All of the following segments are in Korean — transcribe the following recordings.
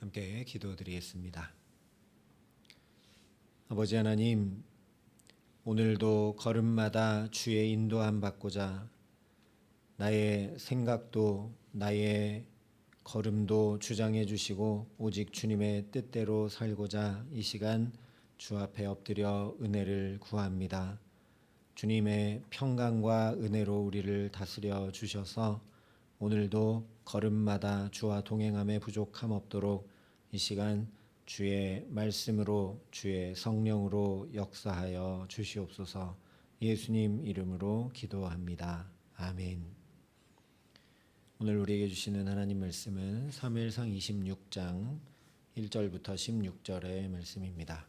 함께 기도드리겠습니다. 아버지 하나님, 오늘도 걸음마다 주의 인도함 받고자 나의 생각도 나의 걸음도 주장해 주시고 오직 주님의 뜻대로 살고자 이 시간 주 앞에 엎드려 은혜를 구합니다. 주님의 평강과 은혜로 우리를 다스려 주셔서 오늘도 걸음마다 주와 동행함에 부족함 없도록 이 시간 주의 말씀으로 주의 성령으로 역사하여 주시옵소서. 예수님 이름으로 기도합니다. 아멘. 오늘 우리에게 주시는 하나님 말씀은 사무엘상 26장 1절부터 16절의 말씀입니다.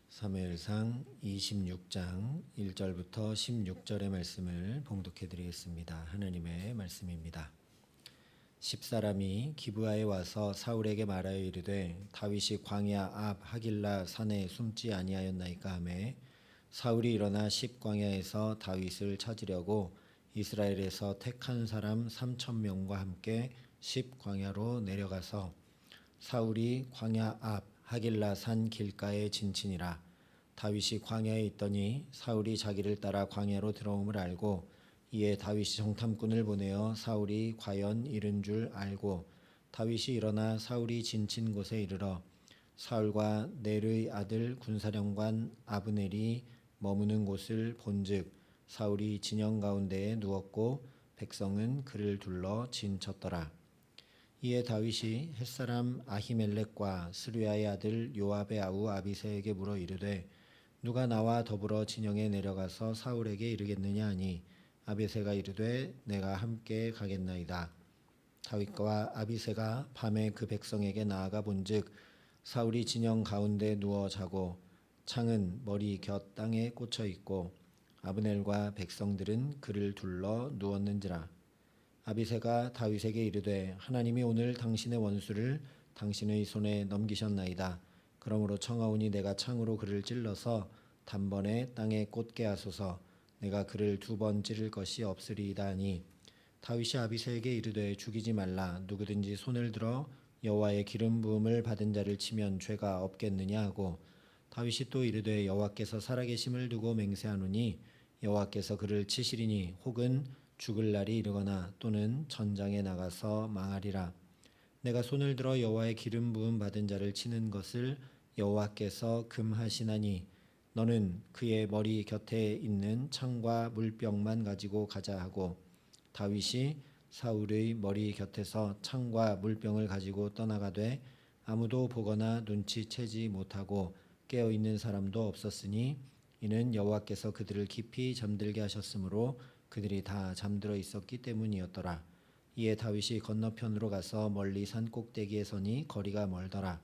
사무엘상 26장 1절부터 16절의 말씀을 봉독해 드리겠습니다. 하나님의 말씀입니다. 10사람이 기브아에 와서 사울에게 말하여 이르되 다윗이 광야 앞 하길라 산에 숨지 아니하였나이까 하매 사울이 일어나 10광야에서 다윗을 찾으려고 이스라엘에서 택한 사람 3,000명과 함께 10광야로 내려가서 사울이 광야 앞 하길라 산 길가에 진친이라. 다윗이 광야에 있더니 사울이 자기를 따라 광야로 들어옴을 알고 이에 다윗이 정탐꾼을 보내어 사울이 과연 이른 줄 알고 다윗이 일어나 사울이 진친 곳에 이르러 사울과 넬의 아들 군사령관 아브넬이 머무는 곳을 본즉 사울이 진영 가운데에 누웠고 백성은 그를 둘러 진쳤더라. 이에 다윗이 햇사람 아히멜렉과 스루야의 아들 요압의 아우 아비새에게 물어 이르되 누가 나와 더불어 진영에 내려가서 사울에게 이르겠느냐 하니 아비새가 이르되 내가 함께 가겠나이다. 다윗과 아비새가 밤에 그 백성에게 나아가 본즉 사울이 진영 가운데 누워 자고 창은 머리 곁 땅에 꽂혀 있고 아브넬과 백성들은 그를 둘러 누웠는지라. 아비새가 다윗에게 이르되 하나님이 오늘 당신의 원수를 당신의 손에 넘기셨나이다. 그러므로 청하오니 내가 창으로 그를 찔러서 단번에 땅에 꽂게 하소서. 내가 그를 2번 찌를 것이 없으리이다 하니 다윗이 아비새에게 이르되 죽이지 말라. 누구든지 손을 들어 여호와의 기름 부음을 받은 자를 치면 죄가 없겠느냐 하고 다윗이 또 이르되 여호와께서 살아계심을 두고 맹세하노니 여호와께서 그를 치시리니 혹은 죽을 날이 이르거나 또는 전장에 나가서 망하리라. 내가 손을 들어 여호와의 기름 부음 받은 자를 치는 것을 여호와께서 금하시나니 너는 그의 머리 곁에 있는 창과 물병만 가지고 가자 하고 다윗이 사울의 머리 곁에서 창과 물병을 가지고 떠나가되 아무도 보거나 눈치채지 못하고 깨어 있는 사람도 없었으니 이는 여호와께서 그들을 깊이 잠들게 하셨으므로 그들이 다 잠들어 있었기 때문이었더라. 이에 다윗이 건너편으로 가서 멀리 산 꼭대기에 서니 거리가 멀더라.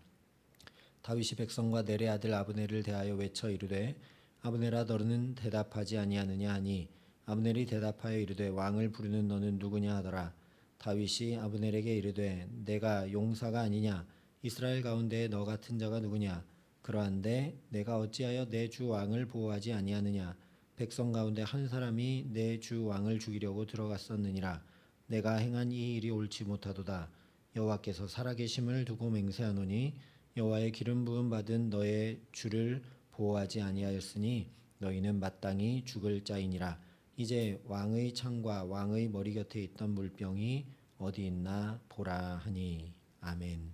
다윗이 백성과 넬의 아들 아브넬을 대하여 외쳐 이르되 아브넬아 너는 대답하지 아니하느냐 하니 아브넬이 대답하여 이르되 왕을 부르는 너는 누구냐 하더라. 다윗이 아브넬에게 이르되 내가 용사가 아니냐. 이스라엘 가운데 너 같은 자가 누구냐. 그러한데 내가 어찌하여 내 주 왕을 보호하지 아니하느냐. 백성 가운데 한 사람이 내 주 왕을 죽이려고 들어갔었느니라. 내가 행한 이 일이 옳지 못하도다. 여호와께서 살아계심을 두고 맹세하노니 여호와의 기름 부음 받은 너의 주를 보호하지 아니하였으니 너희는 마땅히 죽을 자이니라. 이제 왕의 창과 왕의 머리 곁에 있던 물병이 어디 있나 보라 하니. 아멘.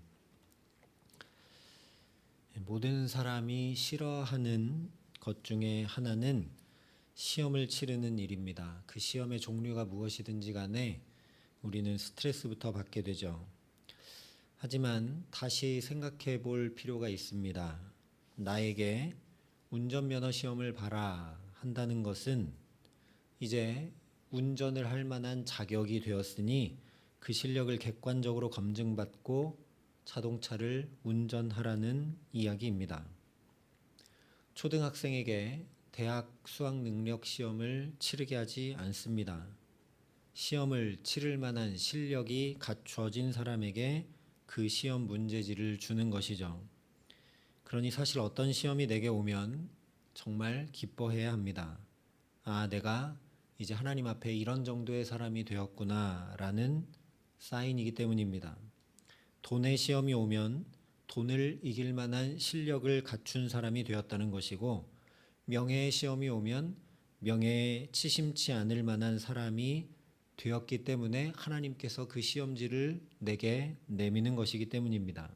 모든 사람이 싫어하는 것 중에 하나는 시험을 치르는 일입니다. 그 시험의 종류가 무엇이든지 간에 우리는 스트레스부터 받게 되죠. 하지만 다시 생각해 볼 필요가 있습니다. 나에게 운전면허 시험을 봐라 한다는 것은 이제 운전을 할 만한 자격이 되었으니 그 실력을 객관적으로 검증받고 자동차를 운전하라는 이야기입니다. 초등학생에게 대학 수학 능력 시험을 치르게 하지 않습니다. 시험을 치를 만한 실력이 갖춰진 사람에게 그 시험 문제지를 주는 것이죠. 그러니 사실 어떤 시험이 내게 오면 정말 기뻐해야 합니다. 아, 내가 이제 하나님 앞에 이런 정도의 사람이 되었구나 라는 사인이기 때문입니다. 돈의 시험이 오면 돈을 이길 만한 실력을 갖춘 사람이 되었다는 것이고, 명예의 시험이 오면 명예에 치심치 않을 만한 사람이 되었기 때문에 하나님께서 그 시험지를 내게 내미는 것이기 때문입니다.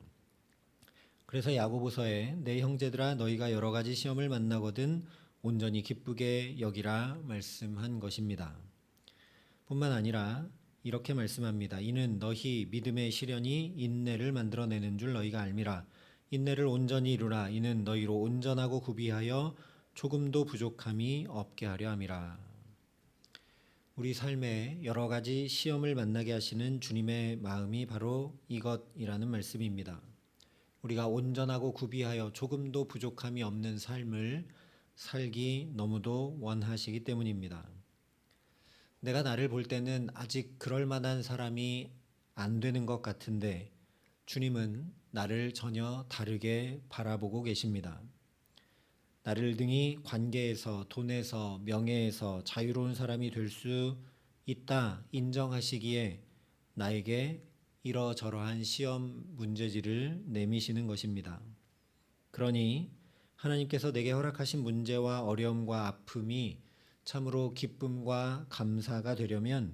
그래서 야고보서에 내 형제들아 너희가 여러 가지 시험을 만나거든 온전히 기쁘게 여기라 말씀한 것입니다. 뿐만 아니라 이렇게 말씀합니다. 이는 너희 믿음의 시련이 인내를 만들어내는 줄 너희가 알미라. 인내를 온전히 이루라. 이는 너희로 온전하고 구비하여 조금도 부족함이 없게 하려 함이라. 우리 삶에 여러 가지 시험을 만나게 하시는 주님의 마음이 바로 이것이라는 말씀입니다. 우리가 온전하고 구비하여 조금도 부족함이 없는 삶을 살기 너무도 원하시기 때문입니다. 내가 나를 볼 때는 아직 그럴 만한 사람이 안 되는 것 같은데 주님은 나를 전혀 다르게 바라보고 계십니다. 나를 등이 관계에서, 돈에서, 명예에서 자유로운 사람이 될 수 있다 인정하시기에 나에게 이러저러한 시험 문제지를 내미시는 것입니다. 그러니 하나님께서 내게 허락하신 문제와 어려움과 아픔이 참으로 기쁨과 감사가 되려면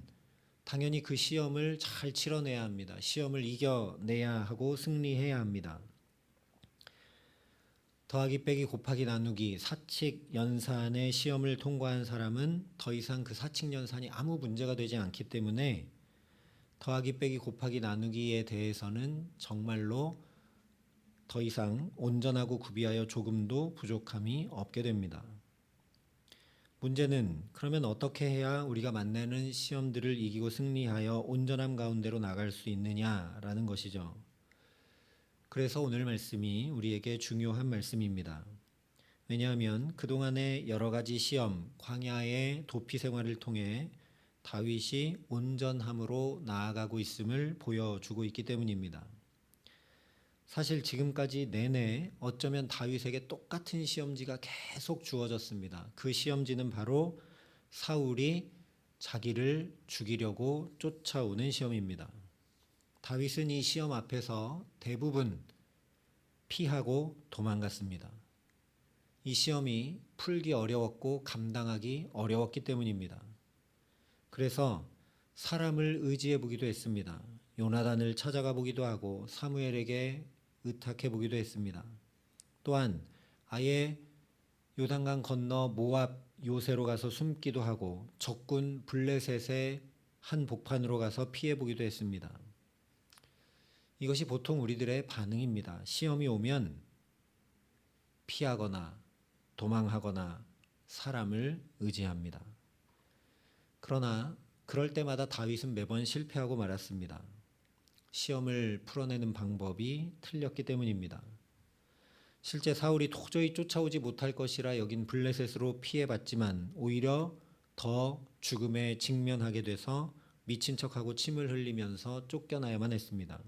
당연히 그 시험을 잘 치러내야 합니다. 시험을 이겨내야 하고 승리해야 합니다. 더하기 빼기 곱하기 나누기 사칙 연산의 시험을 통과한 사람은 더 이상 그 사칙 연산이 아무 문제가 되지 않기 때문에 더하기 빼기 곱하기 나누기에 대해서는 정말로 더 이상 온전하고 구비하여 조금도 부족함이 없게 됩니다. 문제는 그러면 어떻게 해야 우리가 만나는 시험들을 이기고 승리하여 온전함 가운데로 나갈 수 있느냐라는 것이죠. 그래서 오늘 말씀이 우리에게 중요한 말씀입니다. 왜냐하면 그동안의 여러 가지 시험, 광야의 도피 생활을 통해 다윗이 온전함으로 나아가고 있음을 보여주고 있기 때문입니다. 사실 지금까지 내내 어쩌면 다윗에게 똑같은 시험지가 계속 주어졌습니다. 그 시험지는 바로 사울이 자기를 죽이려고 쫓아오는 시험입니다. 다윗은 이 시험 앞에서 대부분 피하고 도망갔습니다. 이 시험이 풀기 어려웠고 감당하기 어려웠기 때문입니다. 그래서 사람을 의지해 보기도 했습니다. 요나단을 찾아가 보기도 하고 사무엘에게 의탁해 보기도 했습니다. 또한 아예 요단강 건너 모압 요새로 가서 숨기도 하고 적군 블레셋의 한 복판으로 가서 피해 보기도 했습니다. 이것이 보통 우리들의 반응입니다. 시험이 오면 피하거나 도망하거나 사람을 의지합니다. 그러나 그럴 때마다 다윗은 매번 실패하고 말았습니다. 시험을 풀어내는 방법이 틀렸기 때문입니다. 실제 사울이 도저히 쫓아오지 못할 것이라 여긴 블레셋으로 피해봤지만 오히려 더 죽음에 직면하게 돼서 미친 척하고 침을 흘리면서 쫓겨나야만 했습니다.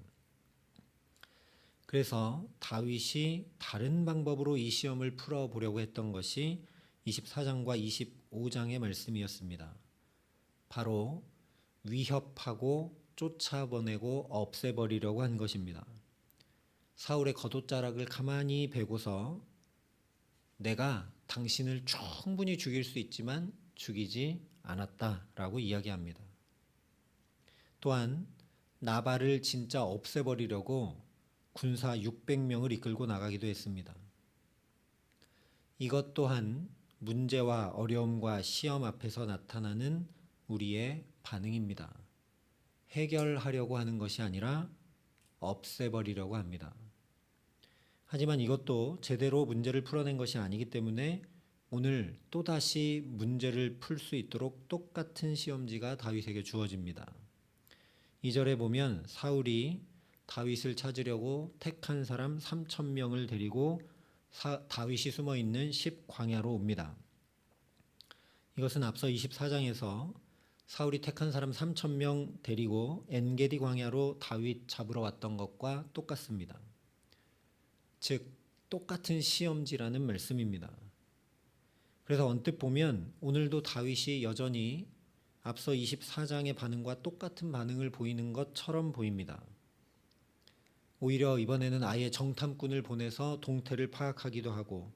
그래서 다윗이 다른 방법으로 이 시험을 풀어보려고 했던 것이 24장과 25장의 말씀이었습니다. 바로 위협하고 쫓아보내고 없애버리려고 한 것입니다. 사울의 겉옷자락을 가만히 베고서 내가 당신을 충분히 죽일 수 있지만 죽이지 않았다라고 이야기합니다. 또한 나발을 진짜 없애버리려고 군사 600명을 이끌고 나가기도 했습니다. 이것 또한 문제와 어려움과 시험 앞에서 나타나는 우리의 반응입니다. 해결하려고 하는 것이 아니라 없애버리려고 합니다. 하지만 이것도 제대로 문제를 풀어낸 것이 아니기 때문에 오늘 또다시 문제를 풀 수 있도록 똑같은 시험지가 다윗에게 주어집니다. 2절에 보면 사울이 다윗을 찾으려고 택한 사람 3,000명을 데리고 다윗이 숨어있는 십광야로 옵니다. 이것은 앞서 24장에서 사울이 택한 사람 3,000명 데리고 엔게디 광야로 다윗 잡으러 왔던 것과 똑같습니다. 즉 똑같은 시험지라는 말씀입니다. 그래서 언뜻 보면 오늘도 다윗이 여전히 앞서 24장의 반응과 똑같은 반응을 보이는 것처럼 보입니다. 오히려 이번에는 아예 정탐꾼을 보내서 동태를 파악하기도 하고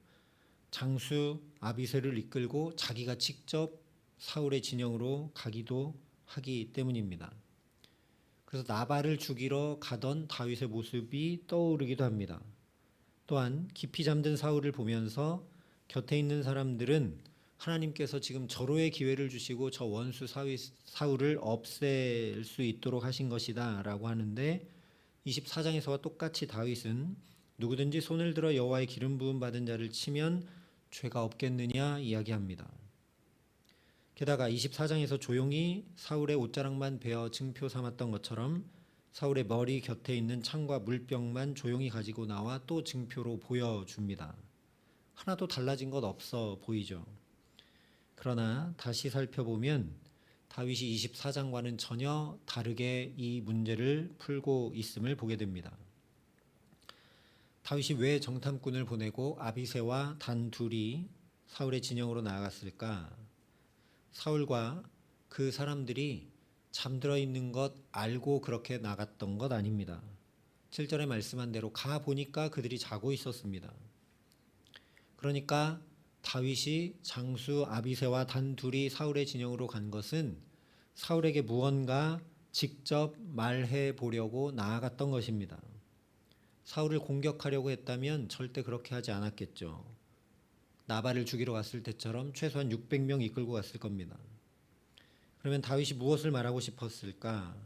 장수 아비새를 이끌고 자기가 직접 사울의 진영으로 가기도 하기 때문입니다. 그래서 나발을 죽이러 가던 다윗의 모습이 떠오르기도 합니다. 또한 깊이 잠든 사울을 보면서 곁에 있는 사람들은 하나님께서 지금 절호의 기회를 주시고 저 원수 사울을 없앨 수 있도록 하신 것이다 라고 하는데 24장에서와 똑같이 다윗은 누구든지 손을 들어 여호와의 기름 부음 받은 자를 치면 죄가 없겠느냐 이야기합니다. 게다가 24장에서 조용히 사울의 옷자락만 베어 증표 삼았던 것처럼 사울의 머리 곁에 있는 창과 물병만 조용히 가지고 나와 또 증표로 보여줍니다. 하나도 달라진 것 없어 보이죠. 그러나 다시 살펴보면 다윗이 24장과는 전혀 다르게 이 문제를 풀고 있음을 보게 됩니다. 다윗이 왜 정탐꾼을 보내고 아비새와 단 둘이 사울의 진영으로 나아갔을까? 사울과 그 사람들이 잠들어 있는 것 알고 그렇게 나갔던 것 아닙니다. 7절에 말씀한 대로 가 보니까 그들이 자고 있었습니다. 그러니까 다윗이 장수 아비새와 단 둘이 사울의 진영으로 간 것은 사울에게 무언가 직접 말해 보려고 나아갔던 것입니다. 사울을 공격하려고 했다면 절대 그렇게 하지 않았겠죠. 나발을 죽이러 갔을 때처럼 최소한 600명 이끌고 갔을 겁니다. 그러면 다윗이 무엇을 말하고 싶었을까?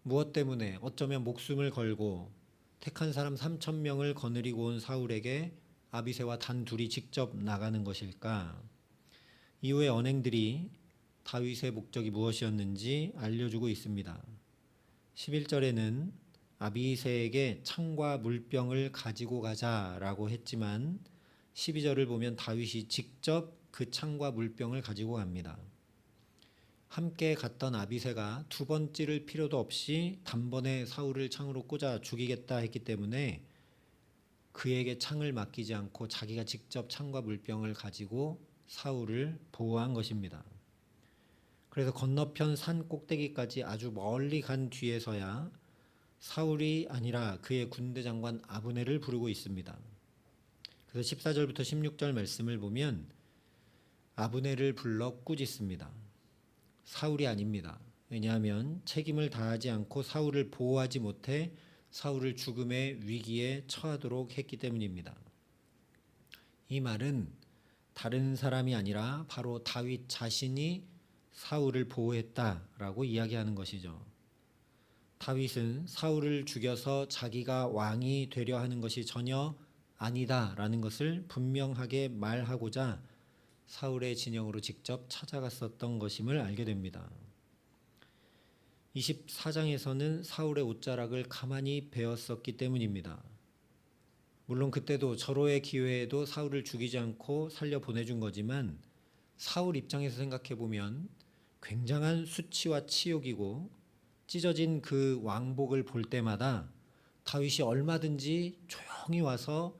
무엇 때문에 어쩌면 목숨을 걸고 택한 사람 3,000명을 거느리고 온 사울에게 아비새와 단 둘이 직접 나가는 것일까? 이후의 언행들이 다윗의 목적이 무엇이었는지 알려주고 있습니다. 11절에는 아비새에게 창과 물병을 가지고 가자라고 했지만 12절을 보면 다윗이 직접 그 창과 물병을 가지고 갑니다. 함께 갔던 아비새가 두 번 찌를 필요도 없이 단번에 사울을 창으로 꽂아 죽이겠다 했기 때문에 그에게 창을 맡기지 않고 자기가 직접 창과 물병을 가지고 사울을 보호한 것입니다. 그래서 건너편 산 꼭대기까지 아주 멀리 간 뒤에서야 사울이 아니라 그의 군대 장관 아브넬을 부르고 있습니다. 그래서 14절부터 16절 말씀을 보면 아브넬을 불러 꾸짖습니다. 사울이 아닙니다. 왜냐하면 책임을 다하지 않고 사울을 보호하지 못해 사울을 죽음의 위기에 처하도록 했기 때문입니다. 이 말은 다른 사람이 아니라 바로 다윗 자신이 사울을 보호했다라고 이야기하는 것이죠. 다윗은 사울을 죽여서 자기가 왕이 되려 하는 것이 전혀 아니다라는 것을 분명하게 말하고자 사울의 진영으로 직접 찾아갔었던 것임을 알게 됩니다. 24장에서는 사울의 옷자락을 가만히 베었었기 때문입니다. 물론 그때도 절호의 기회에도 사울을 죽이지 않고 살려 보내준 거지만 사울 입장에서 생각해 보면 굉장한 수치와 치욕이고 찢어진 그 왕복을 볼 때마다 다윗이 얼마든지 조용히 와서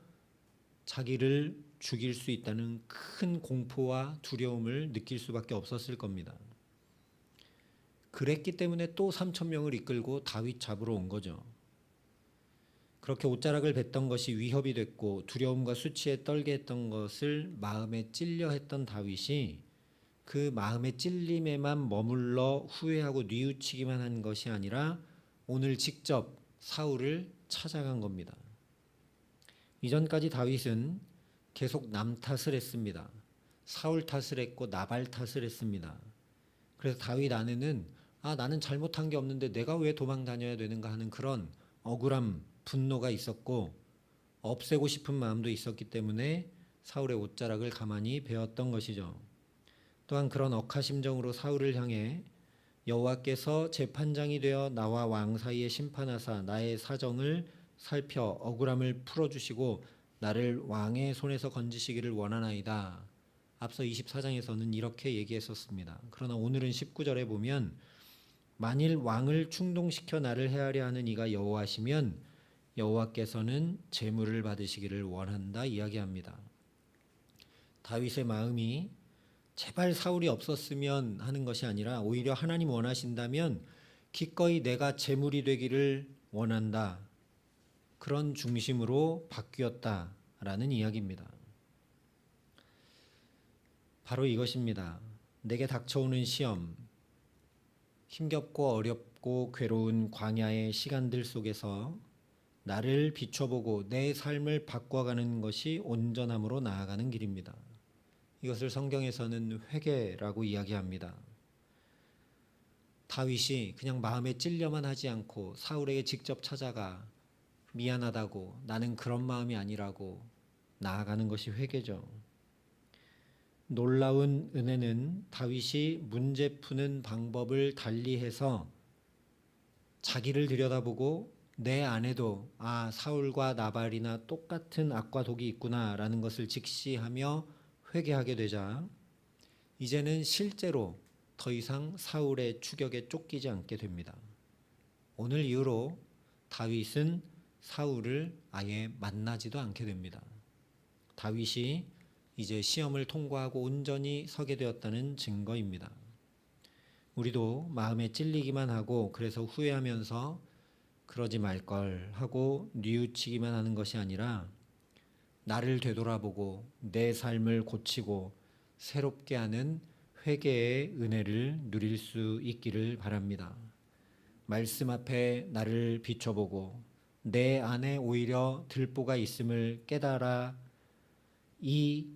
자기를 죽일 수 있다는 큰 공포와 두려움을 느낄 수밖에 없었을 겁니다. 그랬기 때문에 또 3,000명을 이끌고 다윗 잡으러 온 거죠. 그렇게 옷자락을 뱉던 것이 위협이 됐고 두려움과 수치에 떨게 했던 것을 마음에 찔려 했던 다윗이 그 마음의 찔림에만 머물러 후회하고 뉘우치기만 한 것이 아니라 오늘 직접 사울을 찾아간 겁니다. 이전까지 다윗은 계속 남 탓을 했습니다. 사울 탓을 했고 나발 탓을 했습니다. 그래서 다윗 안에는 나는 잘못한 게 없는데 내가 왜 도망 다녀야 되는가 하는 그런 억울함, 분노가 있었고 없애고 싶은 마음도 있었기 때문에 사울의 옷자락을 가만히 베었던 것이죠. 또한 그런 억하심정으로 사울을 향해 여호와께서 재판장이 되어 나와 왕 사이에 심판하사 나의 사정을 살펴 억울함을 풀어주시고 나를 왕의 손에서 건지시기를 원하나이다. 앞서 24장에서는 이렇게 얘기했었습니다. 그러나 오늘은 19절에 보면 만일 왕을 충동시켜 나를 해하려 하는 이가 여호와시면 여호와께서는 제물을 받으시기를 원한다 이야기합니다. 다윗의 마음이 제발 사울이 없었으면 하는 것이 아니라 오히려 하나님 원하신다면 기꺼이 내가 제물이 되기를 원한다. 그런 중심으로 바뀌었다라는 이야기입니다. 바로 이것입니다. 내게 닥쳐오는 시험, 힘겹고 어렵고 괴로운 광야의 시간들 속에서 나를 비춰보고 내 삶을 바꿔가는 것이 온전함으로 나아가는 길입니다. 이것을 성경에서는 회개라고 이야기합니다. 다윗이 그냥 마음에 찔려만 하지 않고 사울에게 직접 찾아가 미안하다고, 나는 그런 마음이 아니라고 나아가는 것이 회개죠. 놀라운 은혜는 다윗이 문제 푸는 방법을 달리해서 자기를 들여다보고 내 안에도 사울과 나발이나 똑같은 악과 독이 있구나라는 것을 직시하며 회개하게 되자 이제는 실제로 더 이상 사울의 추격에 쫓기지 않게 됩니다. 오늘 이후로 다윗은 사울을 아예 만나지도 않게 됩니다. 다윗이 이제 시험을 통과하고 온전히 서게 되었다는 증거입니다. 우리도 마음에 찔리기만 하고 그래서 후회하면서 그러지 말걸 하고 뉘우치기만 하는 것이 아니라 나를 되돌아보고 내 삶을 고치고 새롭게 하는 회개의 은혜를 누릴 수 있기를 바랍니다. 말씀 앞에 나를 비춰보고 내 안에 오히려 들보가 있음을 깨달아 이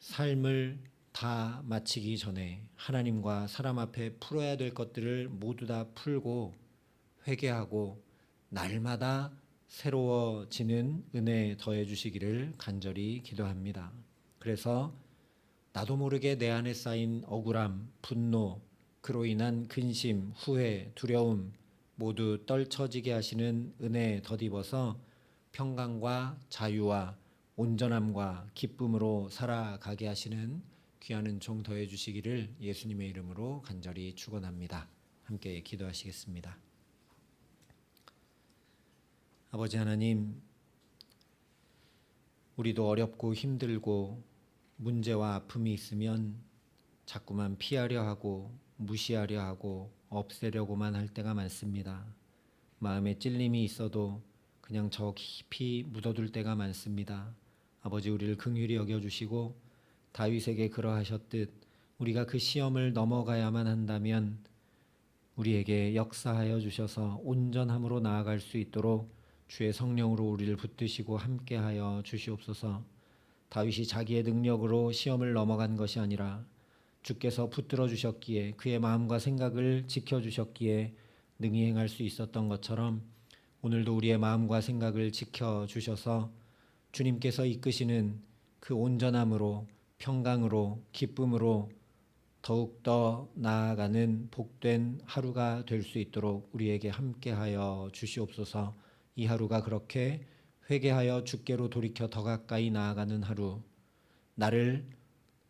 삶을 다 마치기 전에 하나님과 사람 앞에 풀어야 될 것들을 모두 다 풀고 회개하고 날마다 새로워지는 은혜 더해 주시기를 간절히 기도합니다. 그래서 나도 모르게 내 안에 쌓인 억울함, 분노, 그로 인한 근심, 후회, 두려움 모두 떨쳐지게 하시는 은혜 덧입어서 평강과 자유와 온전함과 기쁨으로 살아가게 하시는 귀한 은총 더해 주시기를 예수님의 이름으로 간절히 축원합니다. 함께 기도하시겠습니다. 아버지 하나님, 우리도 어렵고 힘들고 문제와 아픔이 있으면 자꾸만 피하려 하고 무시하려 하고 없애려고만 할 때가 많습니다. 마음에 찔림이 있어도 그냥 저 깊이 묻어둘 때가 많습니다. 아버지, 우리를 긍휼히 여겨주시고 다윗에게 그러하셨듯 우리가 그 시험을 넘어가야만 한다면 우리에게 역사하여 주셔서 온전함으로 나아갈 수 있도록 주의 성령으로 우리를 붙드시고 함께하여 주시옵소서. 다윗이 자기의 능력으로 시험을 넘어간 것이 아니라 주께서 붙들어 주셨기에 그의 마음과 생각을 지켜주셨기에 능히 행할 수 있었던 것처럼 오늘도 우리의 마음과 생각을 지켜주셔서 주님께서 이끄시는 그 온전함으로 평강으로 기쁨으로 더욱더 나아가는 복된 하루가 될 수 있도록 우리에게 함께하여 주시옵소서. 이 하루가 그렇게 회개하여 주께로 돌이켜 더 가까이 나아가는 하루, 나를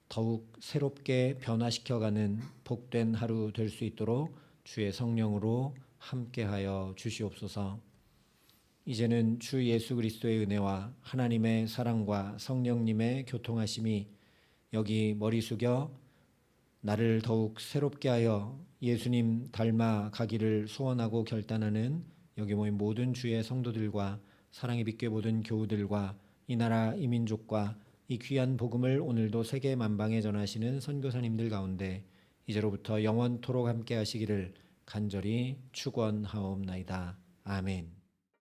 더욱 새롭게 변화시켜가는 복된 하루 될 수 있도록 주의 성령으로 함께하여 주시옵소서. 이제는 주 예수 그리스도의 은혜와 하나님의 사랑과 성령님의 교통하심이 여기 머리 숙여 나를 더욱 새롭게 하여 예수님 닮아 가기를 소원하고 결단하는 여기 모인 모든 주의 성도들과 사랑의 빛교회 모든 교우들과 이 나라 이 민족과 이 귀한 복음을 오늘도 세계 만방에 전하시는 선교사님들 가운데 이제로부터 영원토록 함께 하시기를 간절히 축원하옵나이다. 아멘.